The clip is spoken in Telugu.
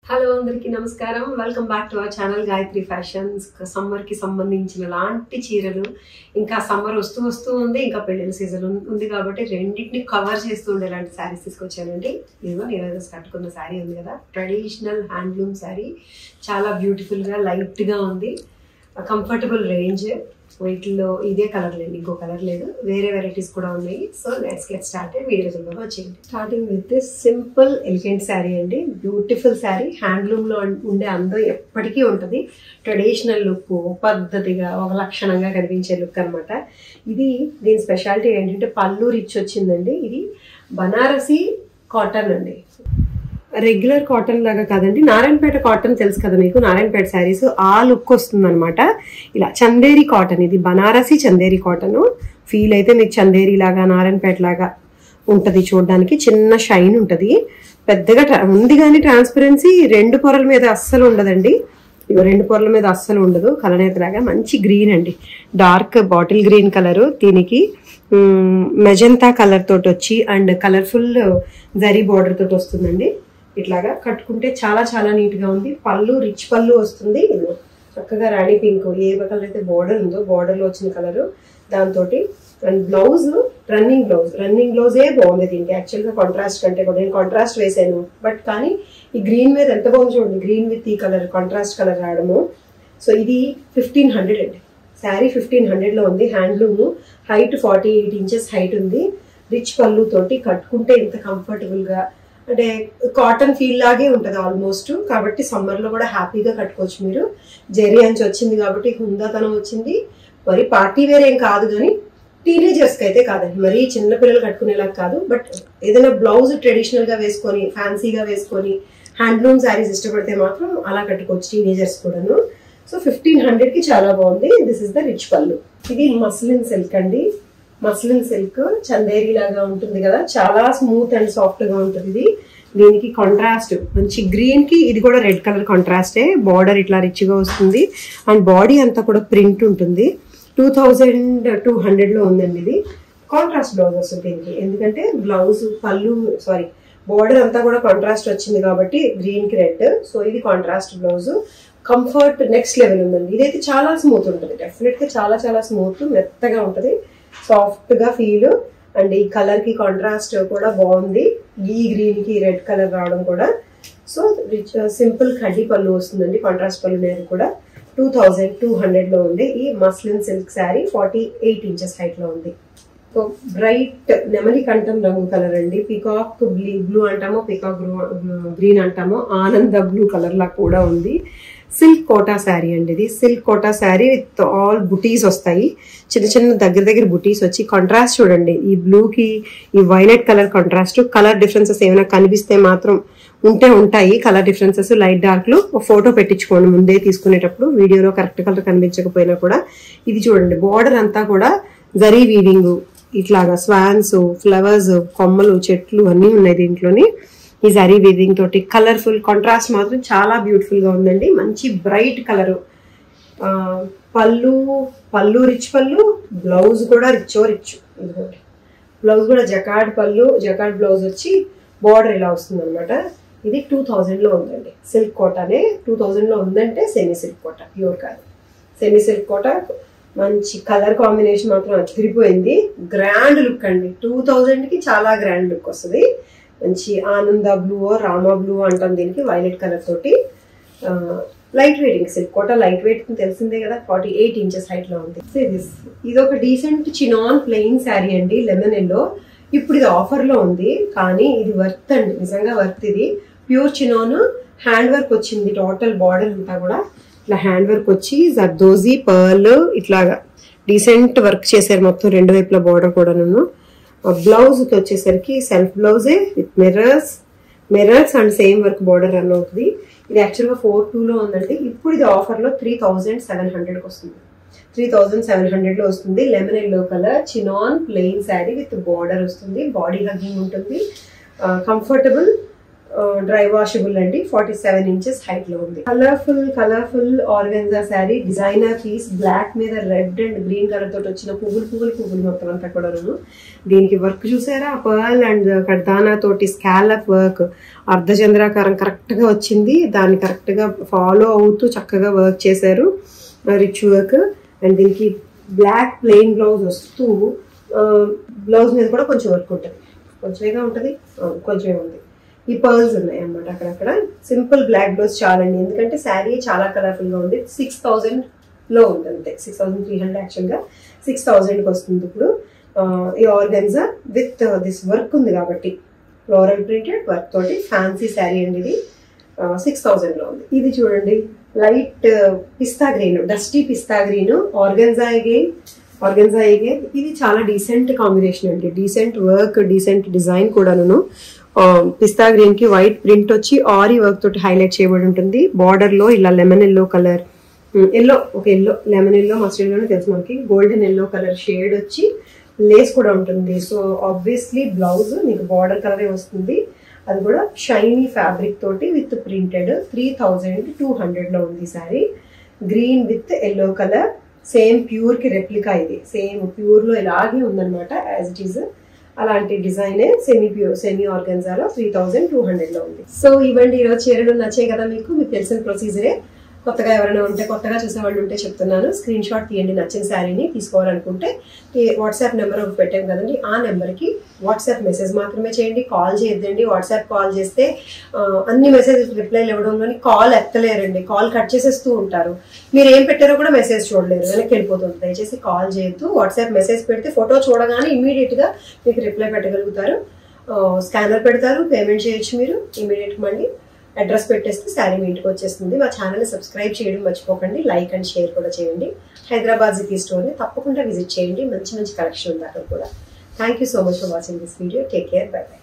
హలో అందరికీ నమస్కారం. Welcome back to our channel Gayatri fashions. సమ్మర్కి సంబంధించిన లాంటి చీరలు, ఇంకా సమ్మర్ వస్తూ ఉంది, ఇంకా పెళ్ళిళ్ళ సీజన్ ఉంది కాబట్టి రెండింటిని కవర్ చేస్తూ ఉండే లాంటి శారీస్ తీసుకొచ్చానండి. ఇదిగో నేను కట్టుకున్న శారీ ఉంది కదా, ట్రెడిషనల్ హ్యాండ్లూమ్ శారీ. చాలా బ్యూటిఫుల్గా లైట్గా ఉంది, కంఫర్టబుల్ రేంజ్. వీటిలో ఇదే కలర్ లేదు, ఇంకో కలర్ లేదు, వేరే వెరైటీస్ కూడా ఉన్నాయి. So let's get started. Video చూద్దాం, వచ్చేయండి. Starting with this simple elegant sari అండి. బ్యూటిఫుల్ శారీ. హ్యాండ్లూమ్లో ఉండే అందం ఎప్పటికీ ఉంటుంది. ట్రెడిషనల్ లుక్, పద్ధతిగా ఒక లక్షణంగా కనిపించే లుక్ అనమాట. దీని స్పెషాలిటీ ఏంటంటే పళ్ళు రిచ్ వచ్చిందండి. ఇది బనారసి కాటన్ అండి, రెగ్యులర్ కాటన్ లాగా కాదండి. నారాయణపేట కాటన్ తెలుసు కదా మీకు, నారాయణపేట శారీస్ ఆ లుక్ వస్తుంది అనమాట. ఇలా చందేరి కాటన్, ఇది బనారసి చందేరి కాటన్. ఫీల్ అయితే మీకు చందేరి లాగా, నారాయణపేట లాగా ఉంటుంది చూడడానికి. చిన్న షైన్ ఉంటుంది, పెద్దగా ఉంది కానీ ట్రాన్స్పరెన్సీ రెండు పొరల మీద అస్సలు ఉండదండి. ఇవి రెండు పొరల మీద అస్సలు ఉండదు. కలనేత లాగా మంచి గ్రీన్ అండి, డార్క్ బాటిల్ గ్రీన్ కలరు. దీనికి మెజంతా కలర్ తోటి వచ్చి అండ్ కలర్ఫుల్ జరీ బోర్డర్ తోటి వస్తుందండి. ఇట్లాగా కట్టుకుంటే చాలా చాలా నీట్ గా ఉంది. పళ్ళు రిచ్ పళ్ళు వస్తుంది. చక్కగా రాణి పింక్, ఏ కలర్ అయితే బోర్డర్ ఉందో బోర్డర్ లో వచ్చిన కలర్ దాంతో. అండ్ బ్లౌజ్ రన్నింగ్ బ్లౌజే బాగుంది దీనికి. యాక్చువల్ గా కాంట్రాస్ట్ కంటే కూడా నేను కాంట్రాస్ట్ వేసాను, బట్ కానీ ఈ గ్రీన్ మీద ఎంత బాగుంది చూడండి. గ్రీన్ విత్ ఈ కలర్ కాంట్రాస్ట్ కలర్ రావడము. సో ఇది 1500 అండి. శారీ 1500 లో ఉంది. హ్యాండ్లూమ్, హైట్ 48 ఇంచెస్ హైట్ ఉంది. రిచ్ పళ్ళు తోటి కట్టుకుంటే ఎంత కంఫర్టబుల్ గా, అంటే కాటన్ ఫీల్ లాగే ఉంటుంది ఆల్మోస్ట్. కాబట్టి సమ్మర్ లో కూడా హ్యాపీగా కట్టుకోవచ్చు మీరు. జెరీ అంచు వచ్చింది కాబట్టి హుందాతనం వచ్చింది. మరి పార్టీ వేర్ ఏం కాదు, కానీ టీనేజర్స్ కి అయితే కాదండి, మరి చిన్న పిల్లలు కట్టుకునేలా కాదు. బట్ ఏదైనా బ్లౌజ్ ట్రెడిషనల్ గా వేసుకొని, ఫ్యాన్సీగా వేసుకొని హ్యాండ్లూమ్ శారీస్ ఇష్టపడితే మాత్రం అలా కట్టుకోవచ్చు టీనేజర్స్ కూడాను. సో 1500 కి చాలా బాగుంది. దిస్ ఇస్ ద రిచ్ పళ్ళు. ఇది మస్లిన్ సిల్క్ అండి. మస్లిన్ సిల్క్ చందేరి లాగా ఉంటుంది కదా, చాలా స్మూత్ అండ్ సాఫ్ట్ గా ఉంటుంది. దీనికి కాంట్రాస్ట్ మంచి గ్రీన్ కి ఇది కూడా రెడ్ కలర్ కాంట్రాస్టే. బార్డర్ ఇట్లా రిచ్ గా వస్తుంది అండ్ బాడీ అంతా కూడా ప్రింట్ ఉంటుంది. 2200 లో ఉందండి. ఇది కాంట్రాస్ట్ బ్లౌజ్ వస్తుంది దీనికి, ఎందుకంటే బ్లౌజ్ పళ్ళు బార్డర్ అంతా కూడా కాంట్రాస్ట్ వచ్చింది కాబట్టి గ్రీన్ కి రెడ్. సో ఇది contrast blouse. Comfort next level ఉందండి. ఇదైతే చాలా స్మూత్ ఉంటుంది, డెఫినెట్ గా చాలా చాలా స్మూత్, మెత్తగా ఉంటుంది, సాఫ్ట్ గా ఫీల్. అండ్ ఈ కలర్ కి కాంట్రాస్ట్ కూడా బాగుంది, ఈ గ్రీన్ కి రెడ్ కలర్ రావడం కూడా. సో రిచ్ సింపుల్ కడ్డీ పళ్ళు వస్తుందండి, కాంట్రాస్ట్ పళ్ళు అనేది కూడా. 2200 లో ఉంది. ఈ muslin silk sari 48 inches height లో ఉంది. సో బ్రైట్ నెమలి కంఠం రంగు కలర్ అండి. పికాక్ బ్లూ అంటామో, పికాక్ గ్రీన్ అంటామో, ఆనంద బ్లూ కలర్ లా కూడా ఉంది. సిల్క్ కోటా శారీ అండి. ఇది silk Kota sari with all బుటీస్ వస్తాయి, చిన్న చిన్న దగ్గర బుటీస్ వచ్చి. కాంట్రాస్ట్ చూడండి, ఈ బ్లూ కి ఈ violet colour contrast. Colour differences ఏమైనా కనిపిస్తే మాత్రం ఉంటాయి కలర్ డిఫరెన్సెస్, లైట్ డార్క్ లో. ఫోటో పెట్టించుకోండి ముందే తీసుకునేటప్పుడు, వీడియోలో కరెక్ట్ కలర్ కనిపించకపోయినా కూడా. ఇది చూడండి, బార్డర్ అంతా కూడా జరీ వీవింగ్, ఇట్లాగా స్వాన్స్, ఫ్లవర్స్, కొమ్మలు, చెట్లు అన్నీ ఉన్నాయి దీంట్లోని. ఈ జరీ వీవింగ్ తోటి కలర్ఫుల్ కాంట్రాస్ట్ మాత్రం చాలా బ్యూటిఫుల్ గా ఉందండి. మంచి బ్రైట్ కలర్. పళ్ళు రిచ్ పళ్ళు, బ్లౌజ్ కూడా రిచ్. ఇదిగోండి, బ్లౌజ్ కూడా జకార్డ్ పళ్ళు, జకార్డ్ బ్లౌజ్ వచ్చి బార్డర్ ఇలా వస్తుంది అనమాట. ఇది 2000 లో ఉందండి. సిల్క్ కోటానే 2000 లో ఉందంటే సెమీ సిల్క్ కోట, ప్యూర్ కాదు. సెమీ సిల్క్ కోట. మంచి కలర్ కాంబినేషన్ మాత్రం అదిరిపోయింది. గ్రాండ్ లుక్ అండి. 2000 కి చాలా గ్రాండ్ లుక్ వస్తుంది. మంచి ఆనంద బ్లూ, రామా బ్లూ అంటాం దీనికి, వైలెట్ కలర్ తోటి. లైట్ వెయిటింగ్ సిల్క్ కోట, లైట్ వెయిట్ తెలిసిందే కదా. 48 ఇంచెస్ హైట్ లో ఉంది. ఇది ఒక డీసెంట్ చినాన్ ప్లెయిన్ శారీ అండి, లెమన్ ఎల్లో. ఇప్పుడు ఇది ఆఫర్ లో ఉంది, కానీ ఇది వర్త్ అండి, నిజంగా వర్త్. ఇది ప్యూర్ చినాన్, హ్యాండ్ వర్క్ వచ్చింది. టోటల్ బార్డర్ అంతా కూడా ఇట్లా హ్యాండ్ వర్క్ వచ్చి జర్దోజీ పర్ల్ ఇట్లాగా డీసెంట్ వర్క్ చేశారు మొత్తం రెండు వైపుల బార్డర్ కూడా. బ్లౌజ్ వచ్చేసరికి సెల్ఫ్ బ్లౌజే with mirrors and same work border run అవుతుంది. ఇది యాక్చువల్గా 42 లో ఉందండి. ఇప్పుడు ఇది ఆఫర్ లో 3700 వస్తుంది. 3700 లో వస్తుంది. Lemon yellow colour chinon plain sari with border వస్తుంది. బాడీ హగ్గింగ్ ఉంటుంది, కంఫర్టబుల్ డ్రై వాషబుల్ అండి. 47 inches హైట్ లో ఉంది. Colourful organza sari, designer piece, black మీద రెడ్ అండ్ గ్రీన్ కలర్ తోటి వచ్చిన పువ్వులు మొత్తం అంతా కూడా. దీనికి వర్క్ చూసారా, పర్ల్ అండ్ కడ్దానా తోటి స్కాలప్ వర్క్, అర్ధచంద్రాకారం కరెక్ట్ గా వచ్చింది. దాన్ని కరెక్ట్ గా ఫాలో అవుతూ చక్కగా వర్క్ చేశారు, రిచ్ వర్క్. అండ్ దీనికి బ్లాక్ ప్లెయిన్ బ్లౌజ్ వస్తూ బ్లౌజ్ మీద కూడా కొంచెం వర్క్ ఉంటుంది, కొంచెమేగా ఉంటుంది, కొంచెమే ఉంది. ఈ పర్ల్స్ ఉన్నాయి అన్నమాట అక్కడక్కడ. సింపుల్ బ్లాక్ బ్లౌజ్ చాలండి, ఎందుకంటే శారీ చాలా కలర్ఫుల్ గా ఉంది. 6000 లో ఉంది అంతే, 6300 యాక్చువల్ గా 6000కి వస్తుంది ఇప్పుడు. ఈ ఆర్గెన్జా విత్ దిస్ వర్క్ ఉంది కాబట్టి, ఫ్లోరల్ ప్రింటెడ్ వర్క్ తోటి ఫ్యాన్సీ శారీ అండి ఇది. 6000 లో ఉంది. ఇది చూడండి, లైట్ పిస్తా గ్రీన్, డస్టీ పిస్తా గ్రీన్, ఆర్గెన్జా అగైన్. ఇది చాలా డీసెంట్ కాంబినేషన్ అండి, డీసెంట్ వర్క్, డీసెంట్ డిజైన్ కూడాను. పిస్తా గ్రీన్ కి వైట్ ప్రింట్ వచ్చి ఆరీ వర్క్ తోటి హైలైట్ చేయబడి ఉంటుంది. బార్డర్ లో ఇలా lemon yellow colour, lemon yellow, mustard yellow తెలుసు మనకి, గోల్డెన్ ఎల్లో కలర్ షేడ్ వచ్చి లేస్ కూడా ఉంటుంది. సో ఆబ్వియస్లీ బ్లౌజ్ మీకు బార్డర్ కలరే వస్తుంది. అది కూడా షైనీ ఫ్యాబ్రిక్ తోటి విత్ ప్రింటెడ్. 3200 లో ఉంది sorry. Green with yellow colour, same pure కి రెప్లికా. ఇది సేమ్ ప్యూర్ లో ఇలాగే ఉందన్నమాట, యాజ్ ఇట్ ఈస్. అలాంటి డిజైన్ సెమీ ఆర్గెన్జాలో 3200 లో ఉంది. సో ఇవ్వండి ఈరోజు చీరలు నచ్చాయి కదా మీకు తెలిసిన ప్రొసీజరే. కొత్తగా ఎవరైనా ఉంటే, కొత్తగా చూసేవాళ్ళు ఉంటే చెప్తున్నాను, స్క్రీన్ షాట్ తీయండి నచ్చిన శారీని. తీసుకోవాలనుకుంటే వాట్సాప్ నెంబర్ పెట్టాం కదండి, ఆ నెంబర్కి వాట్సాప్ మెసేజ్ మాత్రమే చేయండి, కాల్ చేయొద్దండి. వాట్సాప్ కాల్ చేస్తే అన్ని మెసేజ్ రిప్లైలు ఇవ్వడంలోని కాల్ ఎత్తలేరండి, కాల్ కట్ చేసేస్తూ ఉంటారు. మీరు ఏం పెట్టారో కూడా మెసేజ్ చూడలేరు, వెనక్కి వెళ్ళిపోతుంది. దయచేసి కాల్ చేయొద్దు. వాట్సాప్ మెసేజ్ పెడితే ఫోటో చూడగానే ఇమీడియట్ గా మీకు రిప్లై పెట్టగలుగుతారు. స్కానర్ పెడతారు, పేమెంట్ చేయొచ్చు మీరు ఇమీడియట్. మళ్ళీ అడ్రస్ పెట్టేస్తే శారీ మీ ఇంటికి వచ్చేస్తుంది. మా ఛానల్ని సబ్స్క్రైబ్ చేయడం మర్చిపోకండి, లైక్ అండ్ షేర్ కూడా చేయండి. హైదరాబాద్ సిటీ స్టోర్ని తప్పకుండా విజిట్ చేయండి, మంచి కలెక్షన్ ఉంది అక్కడ కూడా. Thank you so much for watching this video. Take care, by by.